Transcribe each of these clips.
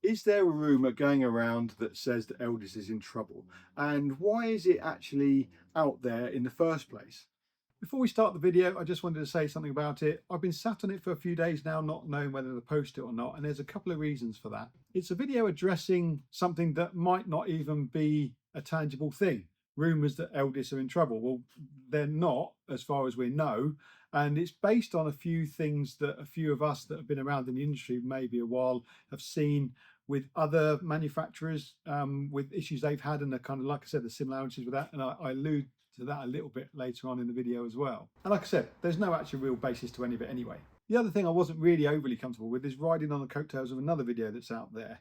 Is there a rumour going around that says that Elddis is in trouble? And why is it actually out there in the first place? Before we start the video, I just wanted to say something about it. I've been sat on it for a few days now, not knowing whether to post it or not, and there's a couple of reasons for that. It's a video addressing something that might not even be a tangible thing. Rumours that Elddis are in trouble. Well, they're not, as far as we know, and it's based on a few things that a few of us that have been around in the industry maybe a while have seen with other manufacturers, with issues they've had, and the kind of, like I said, the similarities with that, and I allude to that a little bit later on in the video as well. And like I said, there's no actual real basis to any of it anyway. The other thing I wasn't really overly comfortable with is riding on the coattails of another video that's out there.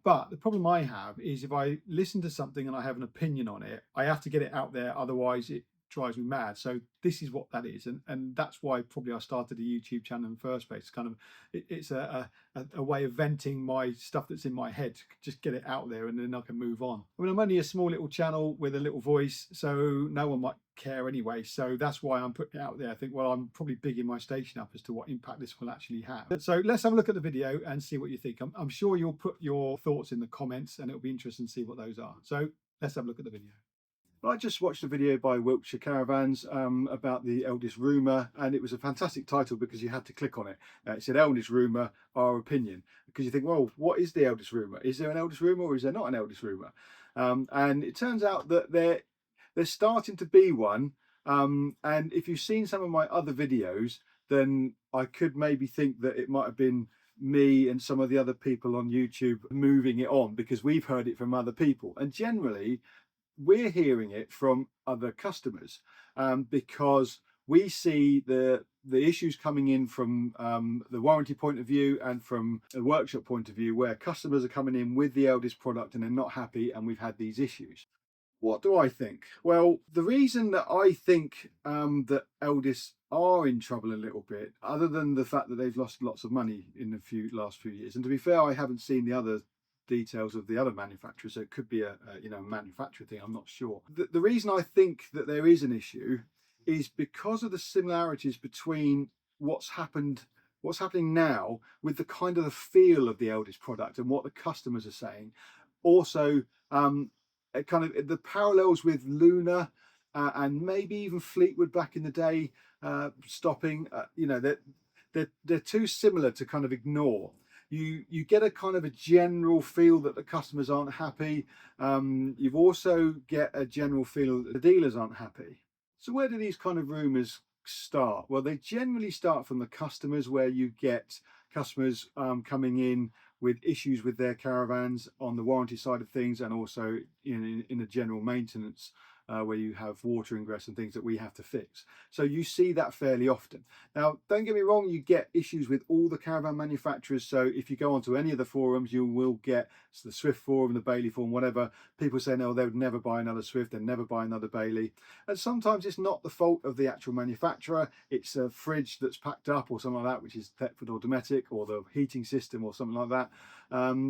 But the problem I have is if I listen to something and I have an opinion on it, I have to get it out there, otherwise it drives me mad. So this is what that is, and that's why probably I started a YouTube channel in the first place. Kind of it's a way of venting my stuff that's in my head, just get it out there and then I can move on. I mean, I'm only a small little channel with a little voice, so no one might care anyway, so that's why I'm putting it out there. I think, well, I'm probably bigging my station up as to what impact this will actually have. So let's have a look at the video and see what you think. I'm sure you'll put your thoughts in the comments and it'll be interesting to see what those are. So let's have a look at the video. I just watched a video by Wiltshire Caravans about the Elddis Rumour, and it was a fantastic title because you had to click on it. It said Elddis Rumour, our opinion, because you think, well, what is the Elddis Rumour? Is there an Elddis Rumour or is there not an Elddis Rumour? And it turns out that there's starting to be one, and if you've seen some of my other videos, then I could maybe think that it might have been me and some of the other people on YouTube moving it on because we've heard it from other people, and generally we're hearing it from other customers, because we see the issues coming in from the warranty point of view and from a workshop point of view, where customers are coming in with the Elddis product and they're not happy, and we've had these issues. What do I think? Well, the reason that I think that Elddis are in trouble a little bit, other than the fact that they've lost lots of money in the last few years, and to be fair, I haven't seen the other details of the other manufacturers, so it could be a manufacturer thing, I'm not sure. The reason I think that there is an issue is because of the similarities between what's happening now with the kind of the feel of the Elddis product and what the customers are saying. Also, kind of the parallels with Luna and maybe even Fleetwood back in the day stopping, they're too similar to kind of ignore. You get a kind of a general feel that the customers aren't happy. You've also get a general feel that the dealers aren't happy. So where do these kind of rumours start? Well, they generally start from the customers, where you get customers coming in with issues with their caravans on the warranty side of things, and also in the general maintenance, where you have water ingress and things that we have to fix. So you see that fairly often. Now, don't get me wrong, you get issues with all the caravan manufacturers. So if you go onto any of the forums, you will get the Swift forum, the Bailey forum, whatever, people saying, oh, they would never buy another Swift, they'd never buy another Bailey. And sometimes it's not the fault of the actual manufacturer, it's a fridge that's packed up or something like that, which is Thetford or Dometic, or the heating system or something like that.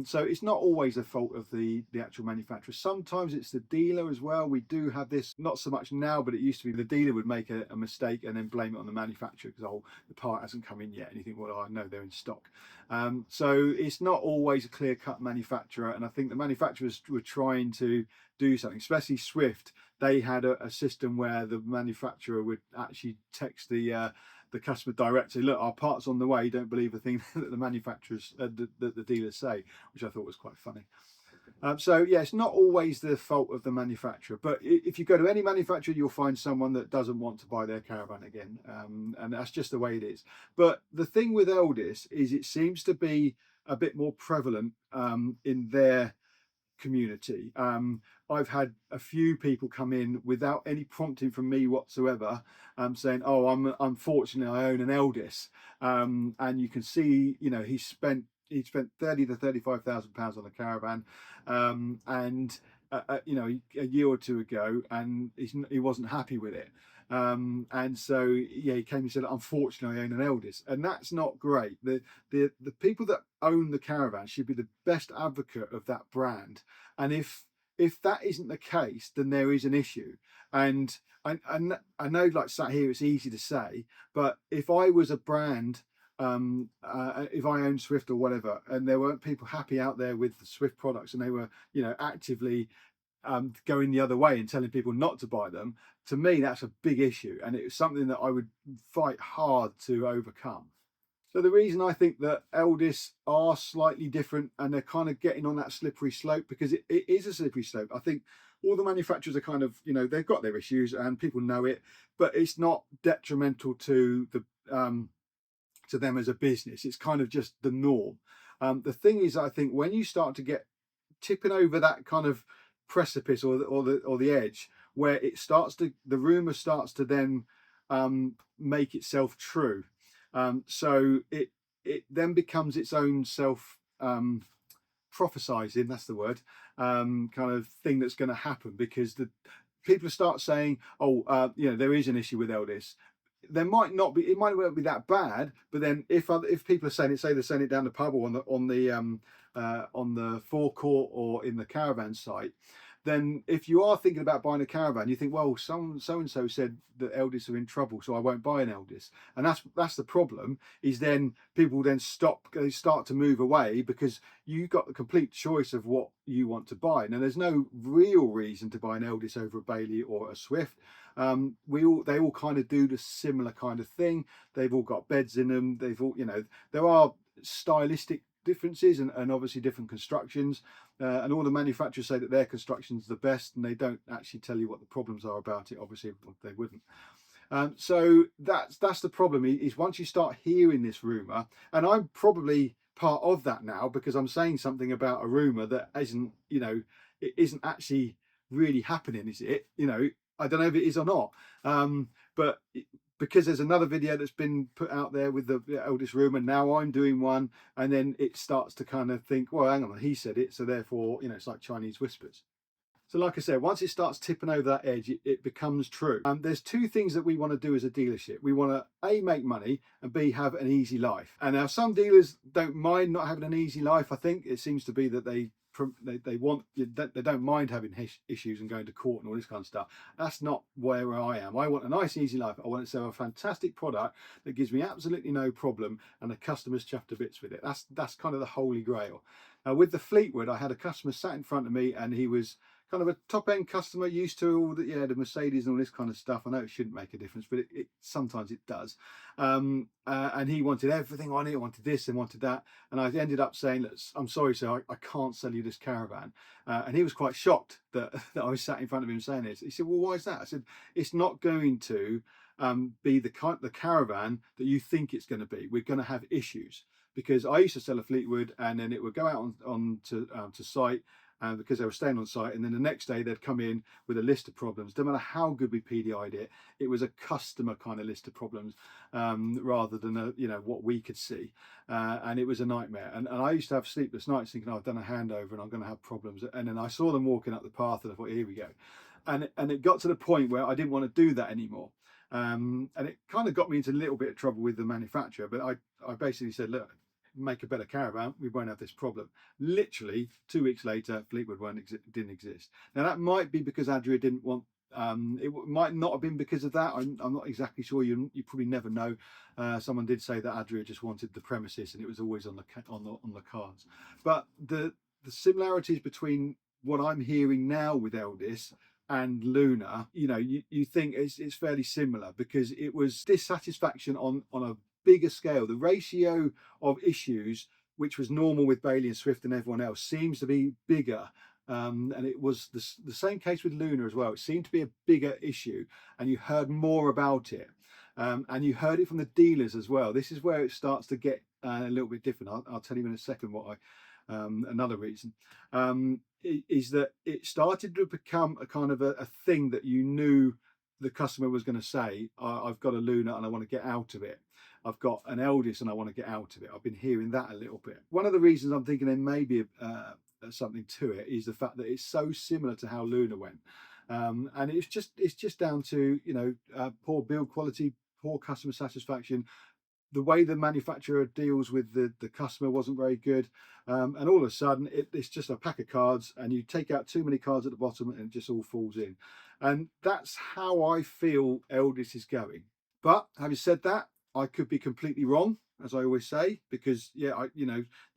So it's not always the fault of the actual manufacturer. Sometimes it's the dealer as well. We do have this, not so much now, but it used to be the dealer would make a mistake and then blame it on the manufacturer because, oh, the part hasn't come in yet, and you think, well, I know they're in stock. So it's not always a clear-cut manufacturer, and I think the manufacturers were trying to do something, especially Swift. They had a system where the manufacturer would actually text the customer directly, look, our part's on the way, don't believe a thing that the manufacturers, the dealers say, which I thought was quite funny. So yeah, it's not always the fault of the manufacturer, but if you go to any manufacturer, you'll find someone that doesn't want to buy their caravan again, and that's just the way it is. But the thing with Elddis is it seems to be a bit more prevalent in their community. I've had a few people come in without any prompting from me whatsoever, saying, oh, unfortunately I own an Elddis, and you can see, he spent 30 to 35,000 pounds on a caravan, and a year or two ago, and he wasn't happy with it. And so yeah, he came and said, unfortunately I own an Elddis, and that's not great. The people that own the caravan should be the best advocate of that brand, and if that isn't the case, then there is an issue. And I know, like, sat here, it's easy to say, but if I was a brand if I owned Swift or whatever, and there weren't people happy out there with the Swift products, and they were, you know, actively going the other way and telling people not to buy them, to me that's a big issue, and it was something that I would fight hard to overcome. So the reason I think that Elddis are slightly different, and they're kind of getting on that slippery slope, because it is a slippery slope. I think all the manufacturers are kind of, you know, they've got their issues and people know it, but it's not detrimental to to them as a business. It's kind of just the norm. The thing is, I think when you start to get tipping over that kind of precipice or the edge, where it starts to, the rumor starts to then make itself true. So it then becomes its own self prophesizing, that's the word, kind of thing that's going to happen, because the people start saying, oh, you know, there is an issue with Elddis. There might not be, it might not be that bad, but then if people are saying it, say they're saying it down the pub or on the forecourt or in the Caravan site, then if you are thinking about buying a Caravan, you think, well, so and so said that Elddis are in trouble, so I won't buy an Elddis. And that's the problem, is then people then they start to move away, because you've got the complete choice of what you want to buy. Now, there's no real reason to buy an Elddis over a Bailey or a Swift. They all kind of do the similar kind of thing. They've all got beds in them. They've all, you know, there are stylistic differences and obviously different constructions, and all the manufacturers say that their construction's the best, and they don't actually tell you what the problems are about it. Obviously they wouldn't. So that's the problem, is once you start hearing this rumor, and I'm probably part of that now, because I'm saying something about a rumor that isn't, you know, it isn't actually really happening, is it? You know, I don't know if it is or not, but because there's another video that's been put out there with the Elddis rumor, now I'm doing one, and then it starts to kind of think, well, hang on, he said it, so therefore, you know, it's like Chinese whispers. So like I said, once it starts tipping over that edge, it becomes true. There's two things that we want to do as a dealership. We want to A, make money, and B, have an easy life. And now some dealers don't mind not having an easy life. I think it seems to be that they don't mind having issues and going to court and all this kind of stuff. That's not where I am. I want a nice easy life. I want to sell a fantastic product that gives me absolutely no problem, and the customer's chuffed to bits with it. That's kind of the holy grail. Now with the Fleetwood, I had a customer sat in front of me, and he was kind of a top-end customer, used to all the Mercedes and all this kind of stuff. I know it shouldn't make a difference, but it sometimes it does. And he wanted everything on it, wanted this and wanted that. And I ended up saying, look, I'm sorry, sir, I can't sell you this Caravan. And he was quite shocked that I was sat in front of him saying this. He said, well, why is that? I said, it's not going to be the Caravan that you think it's going to be. We're going to have issues, because I used to sell a Fleetwood, and then it would go out on to site, because they were staying on site, and then the next day they'd come in with a list of problems. No matter how good we PDI'd it, it was a customer kind of list of problems, rather than what we could see, and it was a nightmare. And I used to have sleepless nights thinking, oh, I've done a handover and I'm going to have problems. And then I saw them walking up the path, and I thought, here we go. And it got to the point where I didn't want to do that anymore. And it kind of got me into a little bit of trouble with the manufacturer. But I basically said, look, make a better Caravan, we won't have this problem. Literally 2 weeks later, Fleetwood didn't exist. Now that might be because Adria didn't want, it might not have been because of that. I'm not exactly sure. You probably never know. Someone did say that Adria just wanted the premises, and it was always on the cards. But the similarities between what I'm hearing now with Elddis and Luna, you think it's fairly similar, because it was dissatisfaction on a bigger scale. The ratio of issues, which was normal with Bailey and Swift and everyone else, seems to be bigger. And it was the same case with Luna as well. It seemed to be a bigger issue, and you heard more about it. And you heard it from the dealers as well. This is where it starts to get a little bit different. I'll tell you in a second what another reason is that it started to become a kind of a thing that you knew the customer was going to say, I've got a Luna and I want to get out of it. I've got an Elddis and I want to get out of it. I've been hearing that a little bit. One of the reasons I'm thinking there may be something to it is the fact that it's so similar to how Luna went. And it's just down to, poor build quality, poor customer satisfaction. The way the manufacturer deals with the customer wasn't very good. And all of a sudden, it's just a pack of cards, and you take out too many cards at the bottom and it just all falls in. And that's how I feel Elddis is going. But having said that, I could be completely wrong. as I always say, because yeah,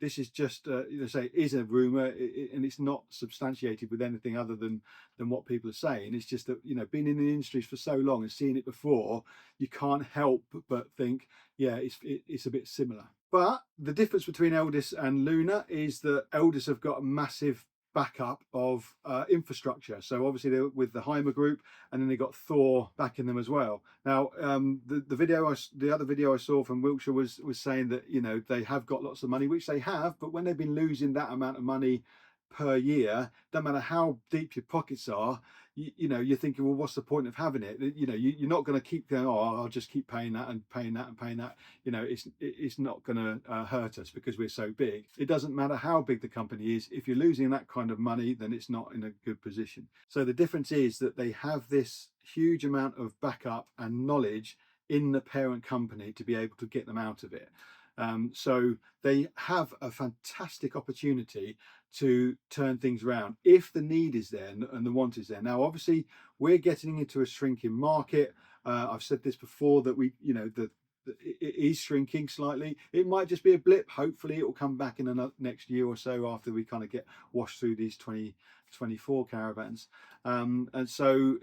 this is just say it is a rumor, and it's not substantiated with anything other than what people are saying. It's just that, being in the industries for so long and seeing it before, you can't help but think, yeah, it's a bit similar. But the difference between Elddis and Luna is that Elddis have got a massive backup of infrastructure. So obviously they're with the Heimer group, and then they got Thor backing them as well. Now the other video I saw from Wiltshire was saying that they have got lots of money, which they have, but when they've been losing that amount of money per year, no matter how deep your pockets are, you're thinking, well, what's the point of having it? You're not going to keep going, oh, I'll just keep paying that and paying that and paying that. It's not going to hurt us because we're so big. It doesn't matter how big the company is. If you're losing that kind of money, then it's not in a good position. So the difference is that they have this huge amount of backup and knowledge in the parent company to be able to get them out of it. So they have a fantastic opportunity to turn things around if the need is there and the want is there. Now, obviously, we're getting into a shrinking market. I've said this before, that it is shrinking slightly. It might just be a blip. Hopefully, it will come back in the next year or so after we kind of get washed through these 2024 caravans. And so,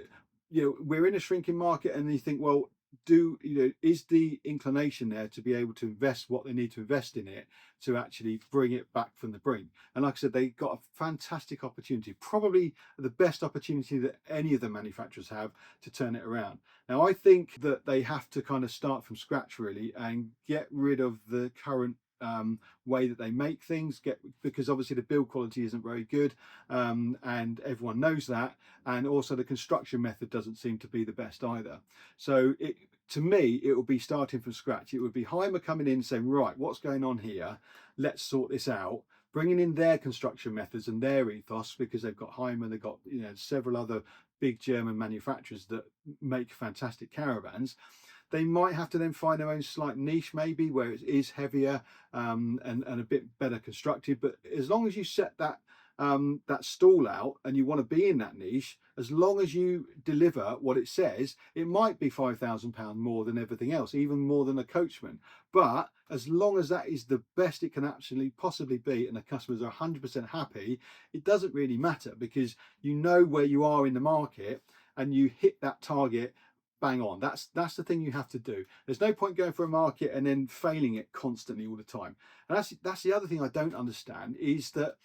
we're in a shrinking market, and you think, well, is the inclination there to be able to invest what they need to invest in it to actually bring it back from the brink? And like I said, they got a fantastic opportunity, probably the best opportunity that any of the manufacturers have to turn it around. Now, I think that they have to kind of start from scratch really and get rid of the current way that they make things, because obviously the build quality isn't very good, and everyone knows that, and also the construction method doesn't seem to be the best either. So to me, it would be starting from scratch. It would be Heimer coming in saying, right, what's going on here, let's sort this out, bringing in their construction methods and their ethos, because they've got Heimer, they've got several other big German manufacturers that make fantastic caravans. They might have to then find their own slight niche, maybe, where it is heavier and a bit better constructed. But as long as you set that stall out and you want to be in that niche, as long as you deliver what it says, it might be £5,000 more than everything else, even more than a Coachman. But as long as that is the best it can actually possibly be and the customers are 100% happy, it doesn't really matter, because you know where you are in the market and you hit that target bang on. That's the thing you have to do. There's no point going for a market and then failing it constantly all the time. And that's the other thing I don't understand, is that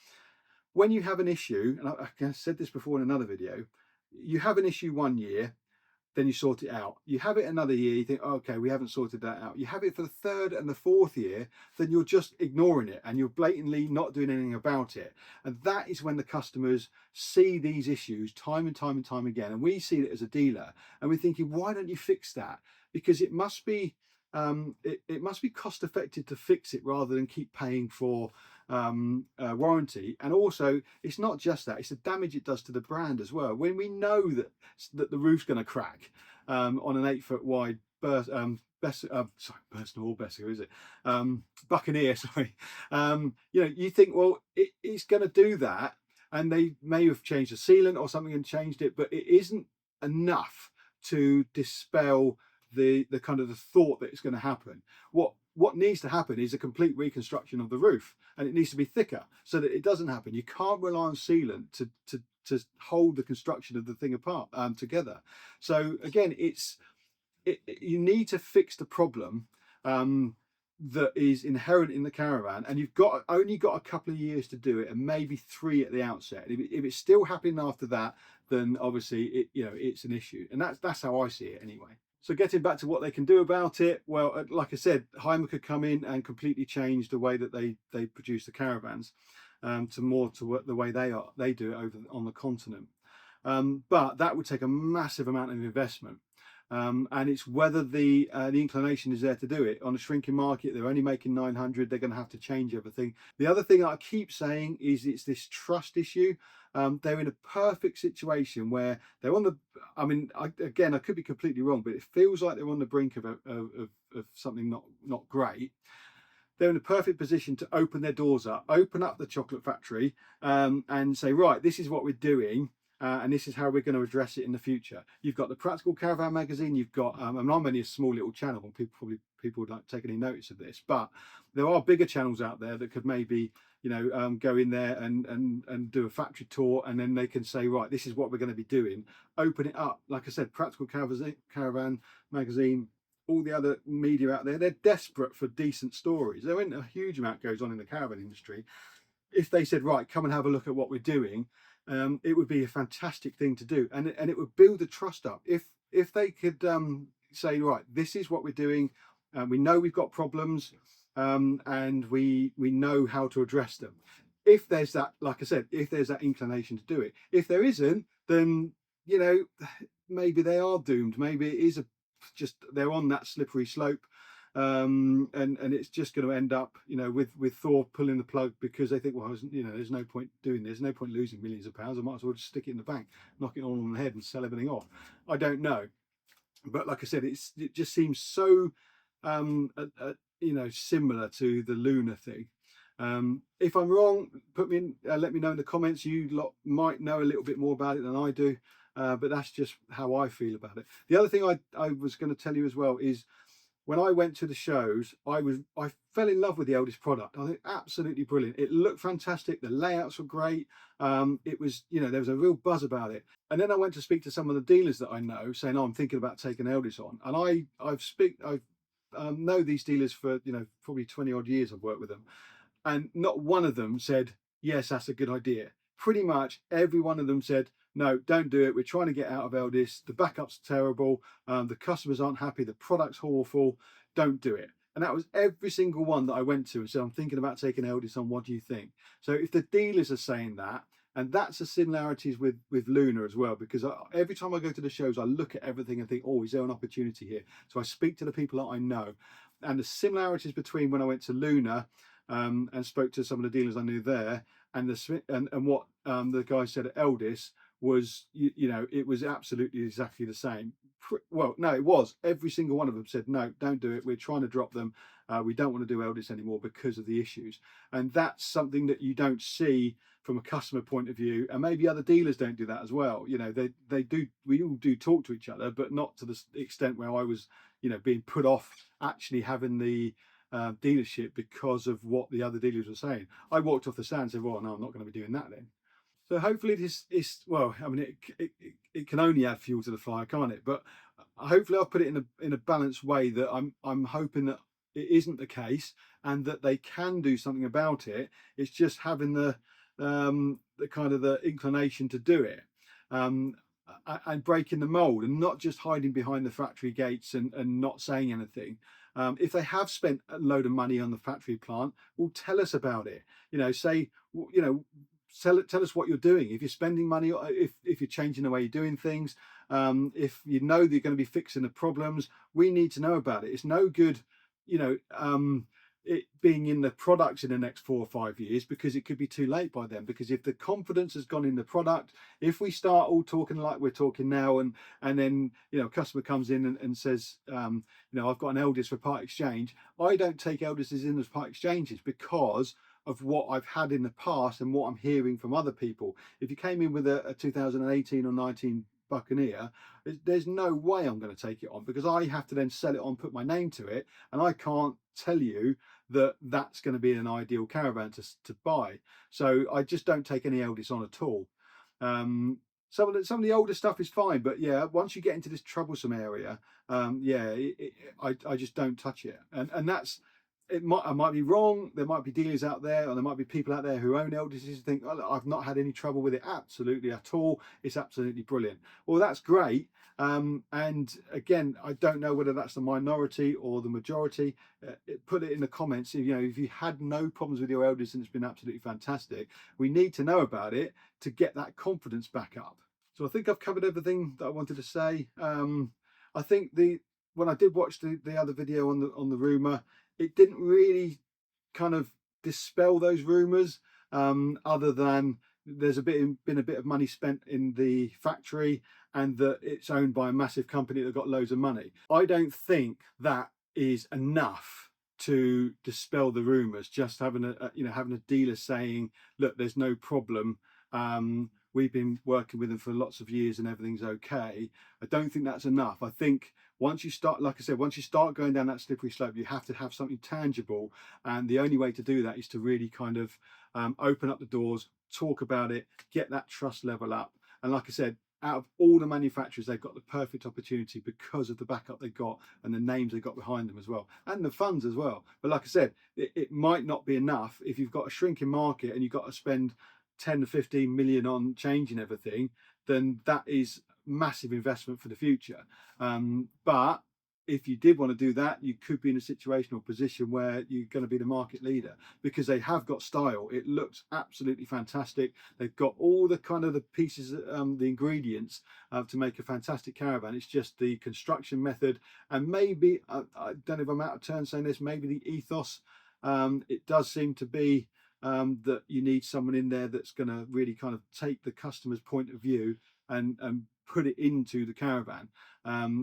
when you have an issue, and I said this before in another video, you have an issue one year, then you sort it out. You have it another year, you think, oh, okay, we haven't sorted that out. You have it for the third and the fourth year, then you're just ignoring it and you're blatantly not doing anything about it. And that is when the customers see these issues time and time and time again. And we see it as a dealer, and we're thinking, why don't you fix that? Because it must be it must be cost effective to fix it rather than keep paying for warranty. And also, it's not just that, it's the damage it does to the brand as well. When we know that the roof's going to crack on an 8-foot wide personal Besser, is it? Buccaneer, sorry. You think, well, it's going to do that, and they may have changed the sealant or something and changed it, but it isn't enough to dispel the kind of the thought that it's going to happen. What needs to happen is a complete reconstruction of the roof, and it needs to be thicker so that it doesn't happen. You can't rely on sealant to hold the construction of the thing apart together. So again, you need to fix the problem that is inherent in the Caravan, and you've only got a couple of years to do it, and maybe 3 at the outset. If it's still happening after that, then obviously it's an issue, and that's how I see it anyway. So getting back to what they can do about it, well, like I said, Heimer could come in and completely change the way that they produce the Caravans to the way they do it over on the continent. But that would take a massive amount of investment. And it's whether the inclination is there to do it. On a shrinking market, they're only making 900, they're going to have to change everything. The other thing that I keep saying is it's this trust issue. They're in a perfect situation where they're on the, I could be completely wrong, but it feels like they're on the brink of something not great. They're in a perfect position to open their doors up, open up the chocolate factory, and say, right, this is what we're doing. And this is how we're going to address it in the future. You've got the Practical Caravan magazine. You've got, I'm only a small little channel, and people probably people don't take any notice of this, but there are bigger channels out there that could maybe, you know, go in there and do a factory tour, and then they can say, right, this is what we're going to be doing. Open it up. Like I said, Practical Caravan magazine, all the other media out there, they're desperate for decent stories. There isn't a huge amount goes on in the caravan industry. If they said, right, come and have a look at what we're doing, it would be a fantastic thing to do, and it would build the trust up. If they could say, right, this is what we're doing, we know we've got problems, and we know how to address them. If there's that, like I said, if there's that inclination to do it. If there isn't, then, you know, maybe they are doomed. Maybe it is just they're on that slippery slope, and it's just going to end up, you know, with Thor pulling the plug because they think, well, you know, there's no point doing this, no point losing millions of pounds. I might as well just stick it in the bank, knock it all on the head, and sell everything off. I don't know, but like I said, it just seems so you know, similar to the lunar thing. If I'm wrong, put me in, let me know in the comments. You lot might know a little bit more about it than I do, but that's just how I feel about it. The other thing I was going to tell you as well is, when I went to the shows, I fell in love with the Elddis product. I think absolutely brilliant. It looked fantastic. The layouts were great. It was, you know, there was a real buzz about it. And then I went to speak to some of the dealers that I know, saying, "Oh, I'm thinking about taking Elddis on." And I've know these dealers for, you know, probably 20 odd years. I've worked with them, and not one of them said, "Yes, that's a good idea." Pretty much every one of them said, "No, don't do it. We're trying to get out of Elddis. The backup's terrible. The customers aren't happy. The product's awful. Don't do it." And that was every single one that I went to and said, "I'm thinking about taking Elddis on. What do you think?" So if the dealers are saying that, and that's the similarities with Luna as well, because every time I go to the shows, I look at everything and think, oh, is there an opportunity here? So I speak to the people that I know, and the similarities between when I went to Luna and spoke to some of the dealers I knew there, and what the guy said at Elddis was, you know, it was absolutely exactly the same. Well, no, it was. Every single one of them said, "No, don't do it. We're trying to drop them. We don't want to do Elddis anymore because of the issues." And that's something that you don't see from a customer point of view, and maybe other dealers don't do that as well. You know, they do. We all do talk to each other, but not to the extent where I was, you know, being put off actually having the dealership because of what the other dealers were saying. I walked off the stand and said, "Well, no, I'm not going to be doing that then." So hopefully this is, well, I mean, it can only add fuel to the fire, can't it? But hopefully I've put it in a balanced way that I'm hoping that it isn't the case, and that they can do something about it. It's just having the kind of the inclination to do it, and breaking the mold, and not just hiding behind the factory gates and not saying anything. If they have spent a load of money on the factory plant, well, tell us about it. You know, say, you know, tell us what you're doing. If you're spending money, if you're changing the way you're doing things, if you know that you're going to be fixing the problems, we need to know about it. It's no good, you know, it being in the products in the next 4 or 5 years, because it could be too late by then. Because if the confidence has gone in the product, if we start all talking like we're talking now, and then, you know, a customer comes in and says, you know, "I've got an Elddis for part exchange," I don't take Elddis in as part exchanges because of what I've had in the past and what I'm hearing from other people. If you came in with a 2018 or 19 Buccaneer, there's no way I'm going to take it on, because I have to then sell it on, put my name to it, and I can't tell you that that's going to be an ideal caravan to buy. So I just don't take any Elddis on at all. Some of the older stuff is fine, but yeah, once you get into this troublesome area, yeah, I just don't touch it, and that's. I might be wrong. There might be dealers out there, or there might be people out there who own Elddis and think, "Oh, look, I've not had any trouble with it absolutely at all. It's absolutely brilliant." Well, that's great. And again, I don't know whether that's the minority or the majority. Put it in the comments. You know, if you had no problems with your Elddis and it's been absolutely fantastic, we need to know about it to get that confidence back up. So I think I've covered everything that I wanted to say. I think when I did watch the other video on the rumour, it didn't really kind of dispel those rumours, other than there's been a bit of money spent in the factory, and that it's owned by a massive company that got loads of money. I don't think that is enough to dispel the rumours. Just having having a dealer saying, "Look, there's no problem. We've been working with them for lots of years and everything's okay." I don't think that's enough. I think once you start, like I said, once you start going down that slippery slope, you have to have something tangible, and the only way to do that is to really kind of open up the doors, talk about it, get that trust level up. And like I said, out of all the manufacturers, they've got the perfect opportunity because of the backup they got and the names they got behind them as well, and the funds as well. But like I said, it might not be enough if you've got a shrinking market and you've got to spend 10 to 15 million on changing everything. Then that is massive investment for the future. But if you did want to do that, you could be in a situation or position where you're going to be the market leader, because they have got style. It looks absolutely fantastic. They've got all the kind of the pieces, the ingredients to make a fantastic caravan. It's just the construction method, and maybe I don't know if I'm out of turn saying this, maybe the ethos. It does seem to be that you need someone in there that's going to really kind of take the customer's point of view and put it into the caravan,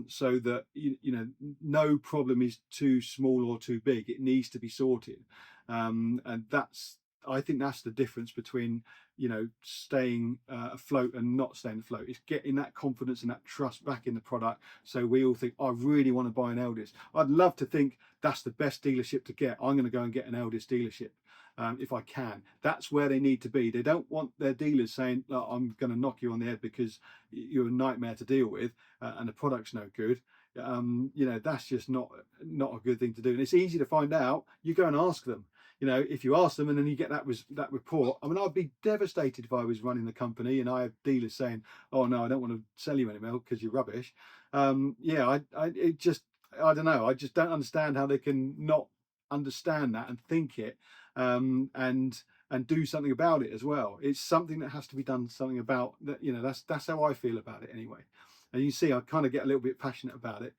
so that you know, no problem is too small or too big. It needs to be sorted, and that's, I think that's the difference between, you know, staying afloat and not staying afloat. It's getting that confidence and that trust back in the product, so we all think, I really want to buy an Elddis. I'd love to think that's the best dealership to get. I'm going to go and get an Elddis dealership. If I can. That's where they need to be. They don't want their dealers saying, "Look, I'm going to knock you on the head because you're a nightmare to deal with and the product's no good." You know, that's just not a good thing to do. And it's easy to find out. You go and ask them. You know, if you ask them and then you get that report. I mean, I'd be devastated if I was running the company and I have dealers saying, "Oh no, I don't want to sell you anymore because you're rubbish." Yeah, it just, I don't know. I just don't understand how they can not understand that and think it, and do something about it as well. It's something that has to be done something about. That, you know, that's how I feel about it anyway. And you see, I kind of get a little bit passionate about it,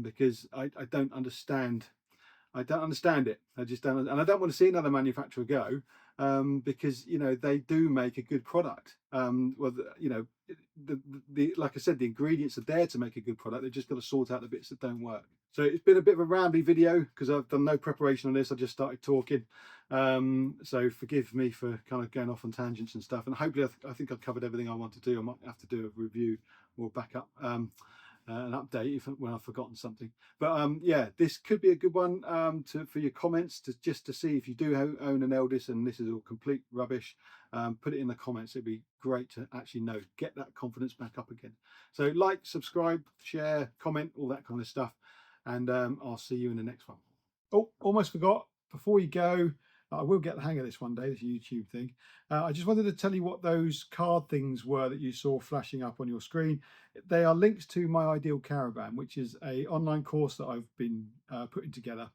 because I don't understand. I don't understand it. I just don't, and I don't want to see another manufacturer go, because, you know, they do make a good product. Well, you know, the like I said, the ingredients are there to make a good product. They've just got to sort out the bits that don't work. So it's been a bit of a rambly video because I've done no preparation on this. I just started talking. So forgive me for kind of going off on tangents and stuff. And hopefully I think I've covered everything I want to do. I might have to do a review or backup. An update when I've forgotten something. But yeah, this could be a good one for your comments, just to see if you do own an Elddis and this is all complete rubbish. Put it in the comments. It'd be great to actually know, get that confidence back up again. So like, subscribe, share, comment, all that kind of stuff, and I'll see you in the next one. Oh, almost forgot, before you go, I will get the hang of this one day, this YouTube thing. I just wanted to tell you what those card things were that you saw flashing up on your screen. They are links to My Ideal Caravan, which is an online course that I've been putting together.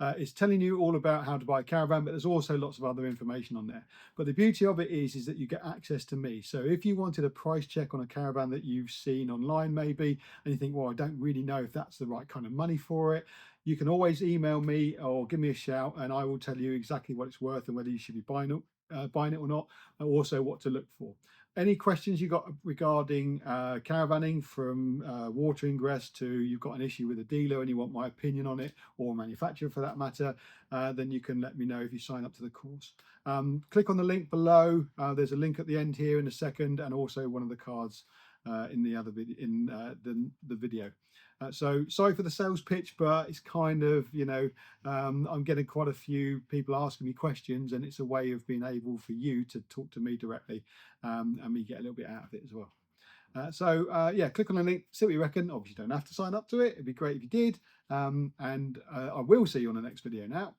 It's telling you all about how to buy a caravan, but there's also lots of other information on there. But the beauty of it is that you get access to me. So if you wanted a price check on a caravan that you've seen online maybe, and you think, well, I don't really know if that's the right kind of money for it, you can always email me or give me a shout and I will tell you exactly what it's worth and whether you should be buying it or not, and also what to look for. Any questions you got regarding caravanning, from water ingress to you've got an issue with a dealer and you want my opinion on it, or a manufacturer for that matter, then you can let me know if you sign up to the course. Click on the link below. There's a link at the end here in a second, and also one of the cards in the other video, in the video. So sorry for the sales pitch, but it's kind of, you know, I'm getting quite a few people asking me questions, and it's a way of being able for you to talk to me directly, and me get a little bit out of it as well. Yeah, click on the link, see what you reckon. Obviously, you don't have to sign up to it. It'd be great if you did. And I will see you on the next video now.